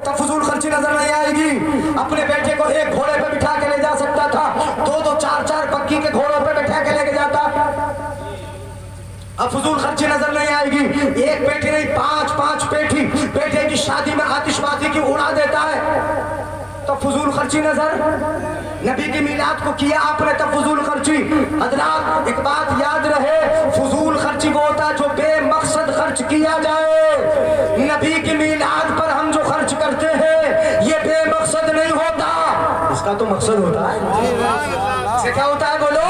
तो फजूल खर्ची नजर नहीं आएगी। अपने बेटे को एक घोड़े पे बिठा के ले जा सकता था, दो दो चार चार पक्की के घोड़ों पे बैठा के लेके जाता। अब फजूल खर्ची नजर नहीं आएगी। एक पेटी नहीं, पांच पांच पेटी बेटे की शादी में आतिशबाजी की उड़ा देता है, तो फजूल खर्ची नजर। नबी की मीलाद को किया आपने, तो फजूल खर्ची। हजरात एक बात याद रहे, फजूल खर्ची वो होता है जो बेमकसद खर्च किया जाए। नबी की मीलाद पर हम जो खर्च करते हैं ये बेमकसद नहीं होता, इसका तो मकसद होता है। इससे क्या होता है बोलो?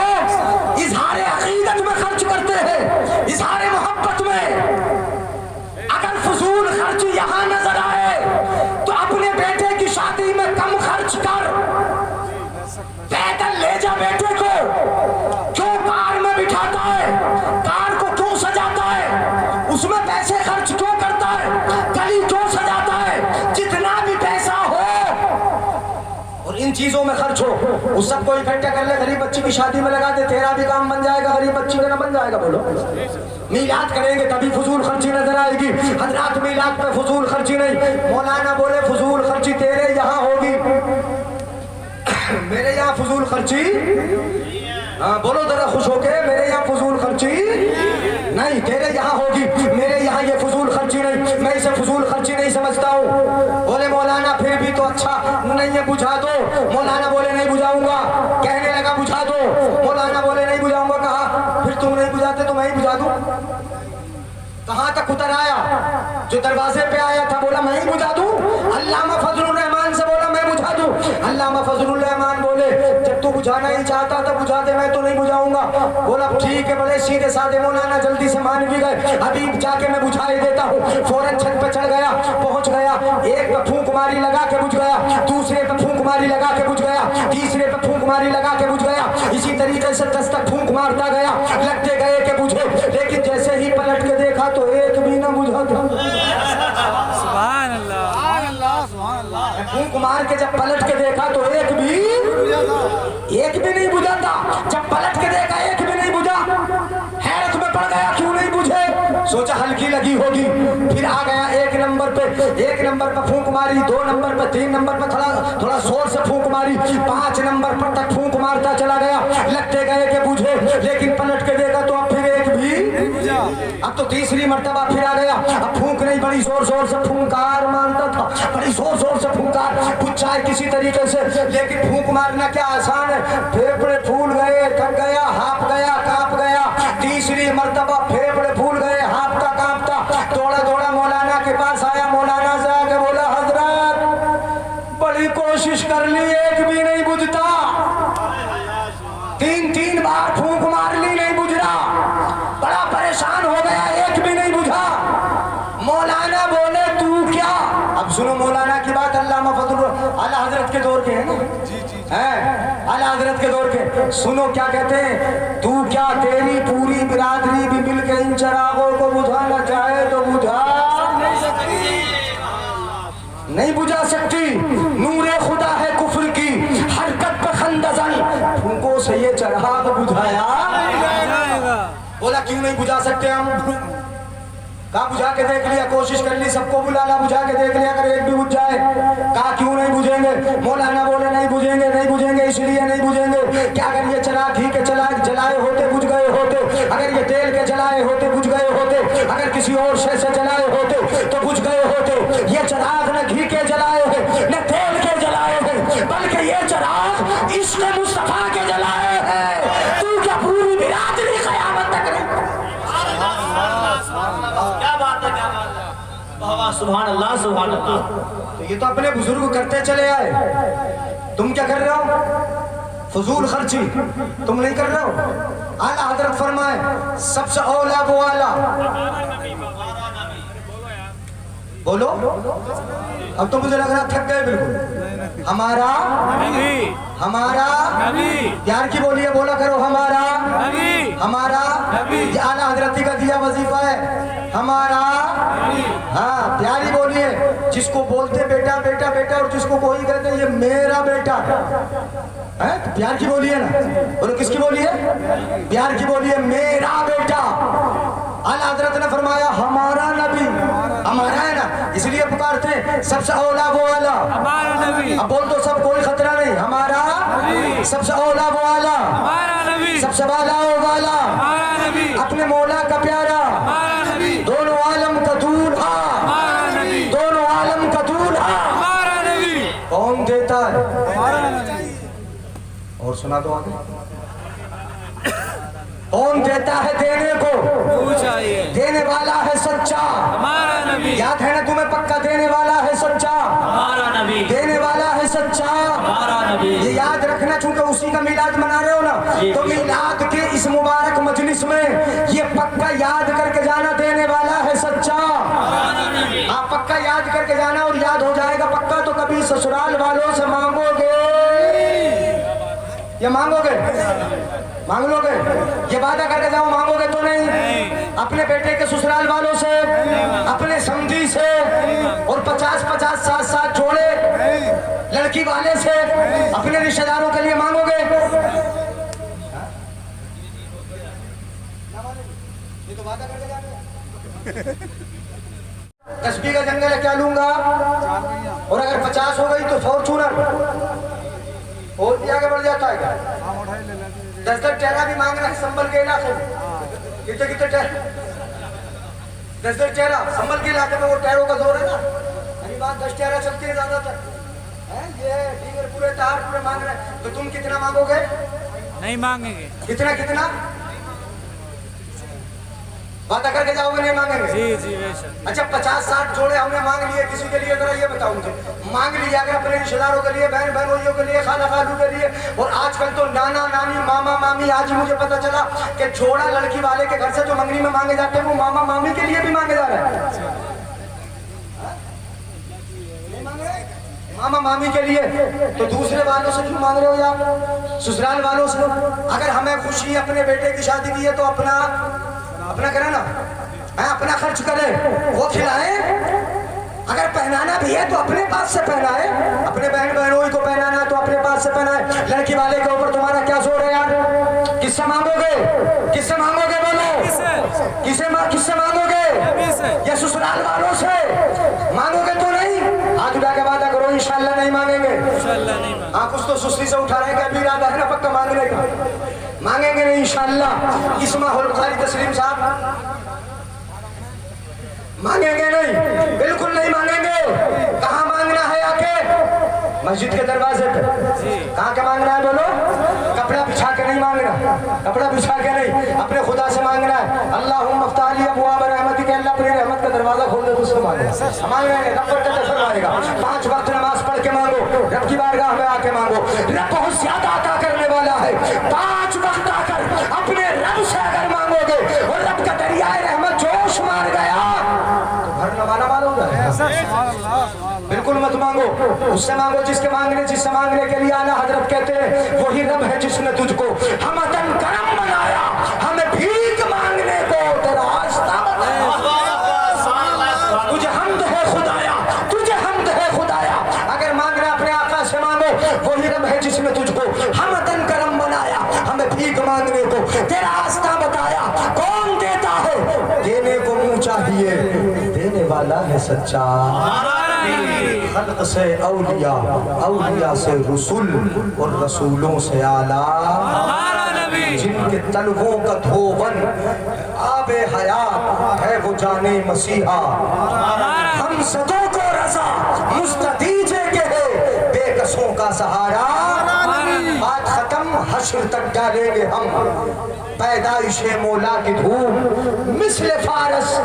इजहार अकीदत में खर्च करते हैं, इजहार मोहब्बत में। अगर फजूल खर्च यहाँ नजर आए तो अपने बेटे की शादी में कम खर्च कर, पैदल ले जा बेटे को। क्यों कार में बिठाता है, कार को क्यों सजाता है, उसमें पैसे खर्च क्यों करता है, गली क्यों सजाता है? जितना भी पैसा हो और इन चीजों में खर्च हो, उस सबको इकट्ठा कर ले, गरीब बच्ची की शादी में लगा दे, तेरा भी काम बन जाएगा, गरीब बच्ची का ना बन जाएगा। बोलो मीलाद करेंगे तभी फजूल खर्ची नजर आएगी। हजरात मीलाद पे फजूल खर्ची नहीं। मौलाना बोले फजूल खर्ची तेरे यहाँ होगी, मेरे यहाँ फजूल खर्ची। हाँ बोलो जरा खुश होके, मेरे यहाँ फजूल खर्ची नहीं, तेरे यहाँ होगी, मेरे यहाँ ये फजूल खर्ची नहीं। मैं इसे फजूल खर्ची नहीं समझता हूँ। बोले मौलाना फिर भी तो अच्छा नहीं है, बुझा दो। मौलाना बोले नहीं बुझाऊंगा। कहने लगा बुझा दो, मौलाना बोले नहीं बुझाऊंगा। कहा फिर तुम नहीं बुझाते तो मैं ही बुझा दूं। कहाँ तक उतर आया? जो दरवाजे पे आया था बोला मैं ही बुझा दूं। अल्लामा फजलुर रहमान से बोला मैं बुझा दूं। अल्लामा फजलुर रहमान बोले जब तू बुझाना ही चाहता था बुझा दे, मैं तो नहीं बुझाऊंगा। बोला ठीक है, बड़े सीधे साधे मौलाना जल्दी से मान भी गए। अभी जाके मैं बुझा ही देता हूँ। फौरन छत पे चढ़ गया, पहुंच गया, एक पे फूंक मारी लगा के बुझ गया, दूसरे पे फूंक मारी लगा के बुझ गया, तीसरे पे फूंक मारी लगा के बुझ गया। इसी तरीके से 10 तक फूंक मारता गया, लगते गए के बुझे। लेकिन जैसे ही पलट के देखा तो एक भी ना बुझा था। सुभान अल्लाह, सुभान अल्लाह, सुभान अल्लाह। फूंक मार के जब पलट के देखा तो एक भी नहीं बुझा था। जब पलट के देखा एक भी नहीं बुझा, हैरत में पड़ गया क्यों नहीं बुझे। सोचा हल्की लगी होगी, फिर आ गया एक नंबर पे फूंक मारी, 2 नंबर पे, 3 नंबर पे थोड़ा जोर से फूंक मारी, 5 नंबर पर तक फूंक मारता चला गया, लगते गए के बुझे। लेकिन पलट के देखा तो अब फिर एक भी, अब तो तीसरी मर्तबा फिर आ गया। अब फूंक नहीं, बड़ी जोर से फूंकार मारता था, बड़ी जोर से फूंकार, बुझा है किसी तरीके से। लेकिन फूंक मारना क्या आसान है, फेफड़े फूल गए, थक गया, हाँप गया, कांप गया। तीसरी मर्तबा फेफड़े फूल गए, हाँपता कांपता दौड़ा मौलाना के पास आया। मौलाना से आके बोला हजरत बड़ी कोशिश कर ली, एक भी नहीं बुझता। 3 बार फूंक मार ली, नहीं बुझ रहा, बड़ा परेशान हो गया, एक भी नहीं बुझा। मौलाना बोले तू क्या? अब सुनो मौलाना की बात, अल्लामा फजलुर आला हजरत के दौर के हैं ना, हैं आला हजरत के दौर के। सुनो क्या कहते हैं, तू क्या तेरी पूरी बिरादरी भी मिलकर इन चरागों को बुझाना चाहे तो बुझा नहीं बुझा सकती। नूरे खुदा है कुफ्र की हरकत पे खंदजन, फूंकों से ये चराग बुझाया। बोला क्यों नहीं बुझा सकते हम? कहा बुझा के देख लिया, कोशिश कर ली, सबको बुलाना, बुझा के देख लिया, अगर एक भी बुझ जाए। कहा क्यों नहीं बुझेंगे? मौलाना बोले नहीं बुझेंगे इसलिए नहीं बुझेंगे कि अगर ये चराग घी के जलाए होते बुझ गए होते, अगर ये तेल के जलाए होते बुझ गए होते, अगर किसी और शय से जलाए होते तो बुझ गए होते। ये चराग न घी के जलाए हैं न तेल के जलाए हैं, बल्कि ये चराग इश्क़ मुस्तफा के जलाए हैं। तू क्या पूरी बिरादरी क़यामत तक नहीं? क्या बात है, क्या बात है, सुभान अल्लाह, सुभान अल्लाह। तो ये तो अपने बुजुर्ग करते चले आए, तुम क्या कर रहे हो? फजूल खर्ची तुम नहीं कर रहे हो। आला हजरत फरमाए सबसे औला वो आला, बोलो। अब तो मुझे लग रहा थक गए बिल्कुल। हमारा प्यार की बोलिए, बोला करो हमारा ये आला हजरती का दिया वजीफा है हमारा। हाँ प्यारी बोलिए, जिसको बोलते बेटा बेटा बेटा और जिसको कोई कहते ये मेरा बेटा है, प्यार की बोलिए ना, बोलो किसकी बोलिए? प्यार की बोलिए, मेरा बेटा। आला हजरत ने फरमाया हमारा नबी, हमारा है ना, इसलिए पुकारते हैं सबसे औला वो आला। हमारा नबी, अब बोल दो सब, कोई खतरा नहीं, हमारा सबसे औला वो आला, हमारा नबी, सबसे वाला वो वाला, हमारा नबी, अपने मौला का प्यारा, हमारा नबी, दोनों आलम का दूल्हा, हमारा नबी, दोनों आलम का दूल्हा। हमारा नबी, कौन देता है? हमारा नबी, और सुना दो आगे। कौन देता है देने को? पूछा ये, देने वाला है सच्चा। हमारा नबी, याद है ना तुम्हें पक्का? देने वाला है सच्चा, हमारा नबी, देने वाला है सच्चा। हमारा नबी। ये याद रखना, चूंकि उसी का मिलाद मना रहे हो ना, तो मिलाद के इस मुबारक मजलिस में ये पक्का याद करके जाना, देने वाला है सच्चा। आप पक्का याद करके जाना, और याद हो जाएगा पक्का तो कभी ससुराल वालों से मांगोगे, ये मांगोगे, मांग लोगे, ये वादा करके जाओ, मांगोगे तो नहीं। अपने बेटे के ससुराल वालों से, अपने समधी से, और 50-50 7-7 जोड़े लड़की वाले से, अपने रिश्तेदारों के लिए मांगोगे। ये तो वादा करके जाओगे। 10 बीघा जंगल है, क्या लूंगा? और अगर 50 हो गई तो फॉर्चूनर, और भी आगे बढ़ जाता है क्या? 10 टेरा भी मांग रहा है संबल के इलाके में। कितने कितने टेरा? 10 टेरा संबल के इलाके में, वो टेरों का जोर है ना। अभी बात 10 टेरा चलती है ज्यादातर, ये डीगर पूरे तार पूरे मांग रहे हैं। तो तुम कितना मांगोगे? नहीं मांगेंगे। कितना कितना वादा करके जाओगे? नहीं मांगेंगे। जी जी बेशक। अच्छा 50-60 जोड़े हमने मांग लिए, किसी के लिए? जरा ये बताओ मुझे। मांग लिया अगर अपने रिश्तेदारों के लिए, बहन बहनोइयों के लिए, खाला खालू के लिए, और आजकल तो नाना नानी मामा मामी। आज ही मुझे पता चला कि जोड़ा लड़की वाले के घर से जो मंगनी में मांगे जाते हैं वो मामा मामी के लिए भी मांगे जा रहे हैं। मामा मामी के लिए, तो दूसरे वालों से क्यों मांग रहे हो यार? ससुराल वालों से। अगर हमें खुशी अपने बेटे की शादी की है तो अपना करे ना, अपना खर्च करे, वो खिलाए। अगर पहनाना भी है तो अपने पास से पहनाए, अपने बहन बहनों को पहनाना है तो अपने पास से पहनाए। लड़की वाले के ऊपर तुम्हारा क्या जोर है यार? किससे मांगोगे? किससे मांगोगे? बोलो किससे मांगोगे? या ससुराल वालों से मांगोगे तो नहीं? हाथ उठा के वादा करो इंशाल्लाह नहीं मांगेंगे। इंशाल्लाह नहीं मांगेंगे। हाँ, कुछ तो सुस्ती से उठा रहे हैं, अभी इरादा है ना पक्का मांगने का। मांगेंगे नहीं इंशाल्लाह। इस माहौल बुखारी तस्लीम साहब मांगेंगे नहीं, बिल्कुल नहीं मांगेंगे। कहाँ मांगना है? आके मस्जिद के दरवाजे पे। कहाँ के मांगना है? बोलो। कपड़ा बिछा के नहीं मांगना, कपड़ा बिछा के नहीं, अपने खुदा से मांगना है। अल्लाहुम्मा फ़्ताह ली अबवाब रहमतिक, अल्लाह अपनी रहमत का दरवाजा खोल दे तो उसको मांगना। मांगना है, रब बरकत फरमाएगा। 5 वक्त नमाज पढ़ के मांगो, रब की बारगाह में आके मांगो। रब बहुत ज्यादा अता करने वाला है। 5 वक्त आकर अपने रब से अगर मांगोगे और रब का दरियाए रहमत जोश मार गया तो भरने वाला माल हो जाएगा। बिल्कुल मत मांगो, उससे मांगो जिससे मांगने के लिए आला हजरत कहते हैं वही रब है जिसने तुझको हमतन करम बनाया, हमें भीख मांगने को तेरा रास्ता बताया। तुझे हमद है खुदाया, तुझे हमद है खुदाया। अगर मांगना अपने आका से मांगो, वही रब है जिसने तुझको हमतन करम बनाया, हमें भीख मांगने को तेरा रास्ता बताया। कौन देता है? देने को मुंह चाहिए, देने वाला है सच्चा। खल्क से औलिया, औलिया से रसूल, और रसूलों से आला जिनके तलवों का धोवन आबे हयात है वो जाने मसीहा। हम सदों को रजा मुस्तदीजे के है बेकसों का सहारा। बात खत्म, हश्र तक डालेंगे हम पैदाइशे मौला की धूम। मिस्ल फारस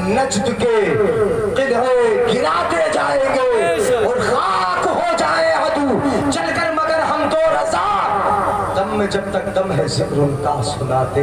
नजद के किले गिराते जाएंगे और खाक हो जाए अदू चलकर, मगर हम तो रजा दम में जब तक दम है जिक्र उनका सुनाते।